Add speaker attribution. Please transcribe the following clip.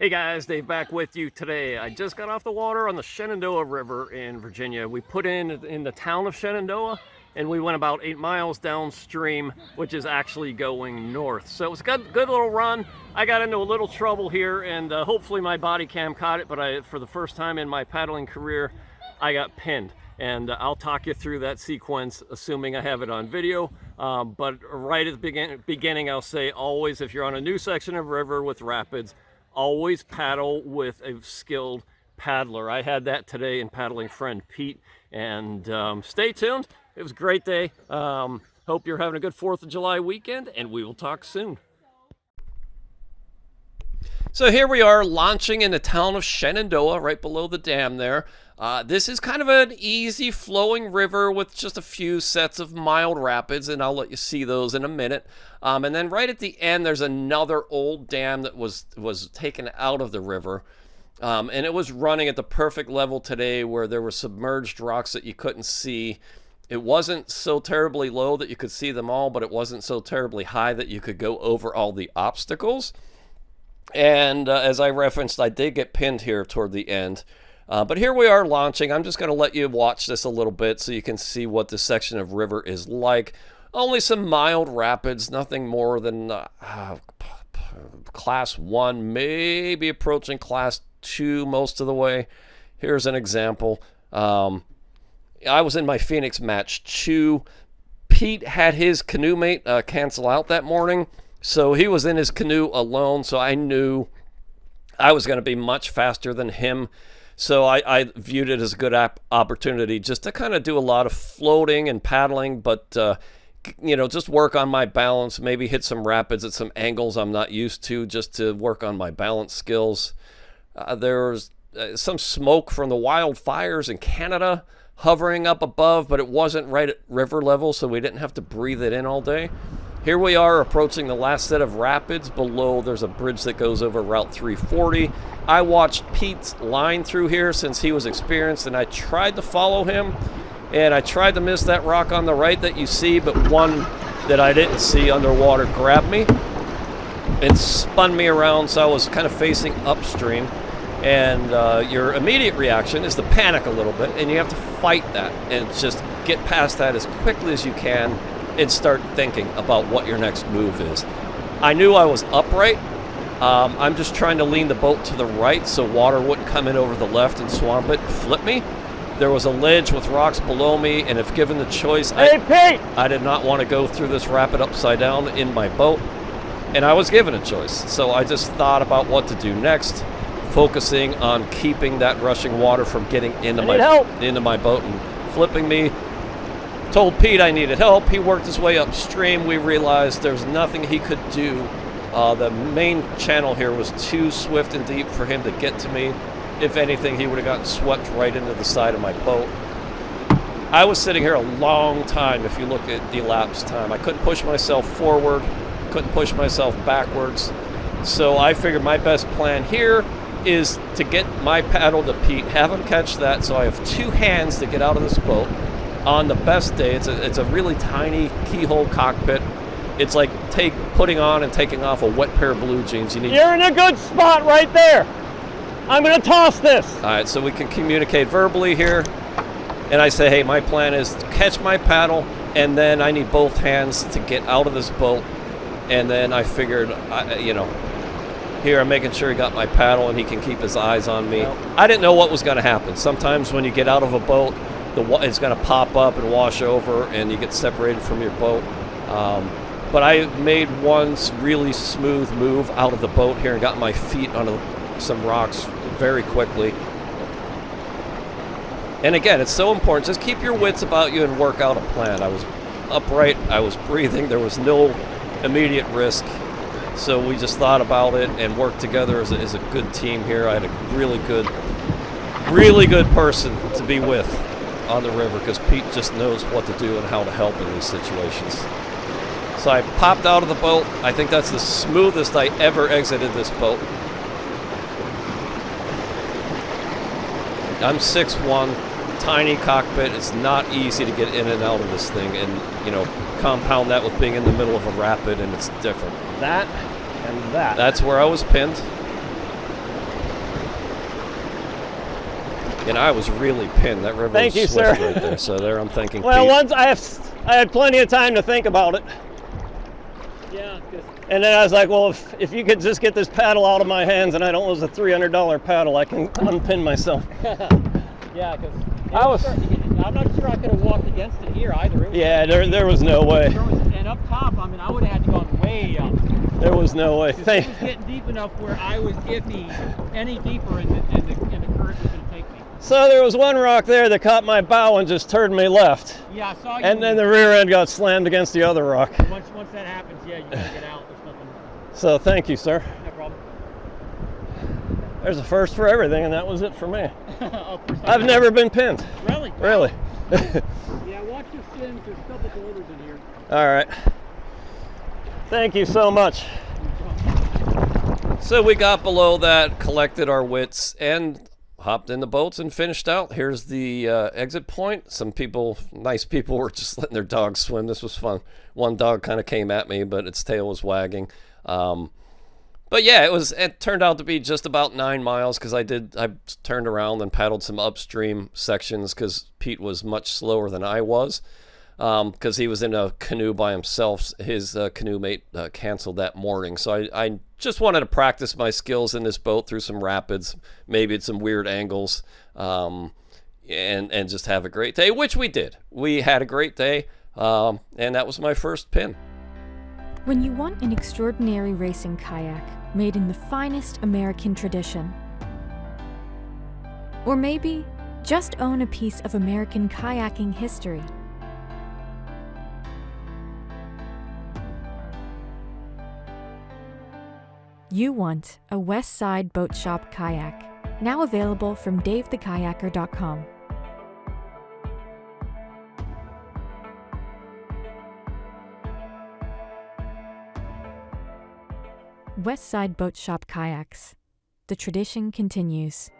Speaker 1: Hey guys, Dave back with you today. I just got off the water on the Shenandoah River in Virginia. We put in the town of Shenandoah and we went about 8 miles downstream, which is actually going north. So it was a good little run. I got into a little trouble here and hopefully my body cam caught it, but for the first time in my paddling career, I got pinned. And I'll talk you through that sequence, assuming I have it on video. But right at the beginning, I'll say always, if you're on a new section of river with rapids, always paddle with a skilled paddler. I had that today in paddling friend Pete, and stay tuned. It was a great day. Hope you're having a good 4th of July weekend, and we will talk soon. So here we are launching in the town of Shenandoah, right below the dam there. This is kind of an easy flowing river with just a few sets of mild rapids, and I'll let you see those in a minute. And then right at the end, there's another old dam that was taken out of the river. And it was running at the perfect level today where there were submerged rocks that you couldn't see. It wasn't so terribly low that you could see them all, but it wasn't so terribly high that you could go over all the obstacles. And as I referenced, I did get pinned here toward the end. But here we are launching. I'm just going to let you watch this a little bit so you can see what this section of river is like. Only some mild rapids, nothing more than class 1, maybe approaching class 2 most of the way. Here's an example. I was in my Phoenix match 2. Pete had his canoe mate cancel out that morning. So he was in his canoe alone, so I knew I was going to be much faster than him. So I viewed it as a good opportunity just to kind of do a lot of floating and paddling, but, just work on my balance, maybe hit some rapids at some angles I'm not used to, just to work on my balance skills. There was some smoke from the wildfires in Canada hovering up above, but it wasn't right at river level, so we didn't have to breathe it in all day. Here we are approaching the last set of rapids. Below, there's a bridge that goes over Route 340. I watched Pete's line through here since he was experienced, and I tried to follow him, and I tried to miss that rock on the right that you see, but one that I didn't see underwater grabbed me and spun me around, so I was kind of facing upstream. And your immediate reaction is to panic a little bit, and you have to fight that and just get past that as quickly as you can and start thinking about what your next move is. I knew I was upright. I'm just trying to lean the boat to the right so water wouldn't come in over the left and swamp it and flip me. There was a ledge with rocks below me, and if given the choice, I did not want to go through this rapid upside down in my boat, and I was given a choice. So I just thought about what to do next, focusing on keeping that rushing water from getting into my boat and flipping me. Told Pete I needed help. He worked his way upstream. We realized there's nothing he could do. The main channel here was too swift and deep for him to get to me. If anything, he would have gotten swept right into the side of my boat. I was sitting here a long time if you look at the elapsed time. I couldn't push myself forward, couldn't push myself backwards. So I figured my best plan here is to get my paddle to Pete, have him catch that so I have 2 hands to get out of this boat. On the best day, it's a really tiny keyhole cockpit. It's like putting on and taking off a wet pair of blue jeans.
Speaker 2: You're in a good spot right there. I'm going to toss this.
Speaker 1: All right, so we can communicate verbally here. And I say, hey, my plan is to catch my paddle, and then I need both hands to get out of this boat. And then I figured, here I'm making sure he got my paddle and he can keep his eyes on me. Well, I didn't know what was going to happen. Sometimes when you get out of a boat, it's going to pop up and wash over and you get separated from your boat. But I made one really smooth move out of the boat here and got my feet onto some rocks very quickly. And again, it's so important. Just keep your wits about you and work out a plan. I was upright. I was breathing. There was no immediate risk. So we just thought about it and worked together as a good team here. I had a really good person to be with on the river because Pete just knows what to do and how to help in these situations. So I popped out of the boat. I think that's the smoothest I ever exited this boat. I'm 6'1", tiny cockpit. It's not easy to get in and out of this thing, and compound that with being in the middle of a rapid, and it's different.
Speaker 2: That and that.
Speaker 1: That's where I was pinned. And I was really pinned. That river
Speaker 2: Thank
Speaker 1: was
Speaker 2: you,
Speaker 1: swift
Speaker 2: sir.
Speaker 1: right there. So there I'm thinking,
Speaker 2: Well,
Speaker 1: Pete.
Speaker 2: once I had plenty of time to think about it.
Speaker 3: Yeah,
Speaker 2: And then I was like, well, if you could just get this paddle out of my hands and I don't lose a $300 paddle, I can unpin myself.
Speaker 3: yeah, because
Speaker 2: I
Speaker 3: I'm not sure I could have walked against it here either. It was,
Speaker 2: Yeah, there was no way.
Speaker 3: and up top, I mean, I would have had to gone way up.
Speaker 2: There was no way.
Speaker 3: It was getting deep enough where I was iffy any deeper in the current was going to take me.
Speaker 2: So there was one rock there that caught my bow and just turned me left.
Speaker 3: Yeah, I saw you.
Speaker 2: And then the rear end got slammed against the other rock.
Speaker 3: Once that happens, yeah, you got to get out. There's nothing.
Speaker 2: So thank you, sir.
Speaker 3: No problem.
Speaker 2: There's a first for everything, and that was it for me.
Speaker 3: Oh, for some
Speaker 2: I've
Speaker 3: reason.
Speaker 2: never been pinned.
Speaker 3: Really?
Speaker 2: Really.
Speaker 3: Yeah, watch your shins. There's a couple boulders in here.
Speaker 2: All right. Thank you so much.
Speaker 1: So we got below that, collected our wits, and hopped in the boats and finished out. Here's the exit point. Some people, nice people, were just letting their dogs swim. This was fun. One dog kind of came at me, but its tail was wagging. But yeah, it turned out to be just about 9 miles because I turned around and paddled some upstream sections because Pete was much slower than I was. Because he was in a canoe by himself. His canoe mate canceled that morning. So I just wanted to practice my skills in this boat through some rapids, maybe at some weird angles, and just have a great day, which we did. We had a great day, and that was my first pin.
Speaker 4: When you want an extraordinary racing kayak made in the finest American tradition, or maybe just own a piece of American kayaking history, you want a West Side Boat Shop kayak, now available from davethekayaker.com. West Side Boat Shop kayaks. The tradition continues.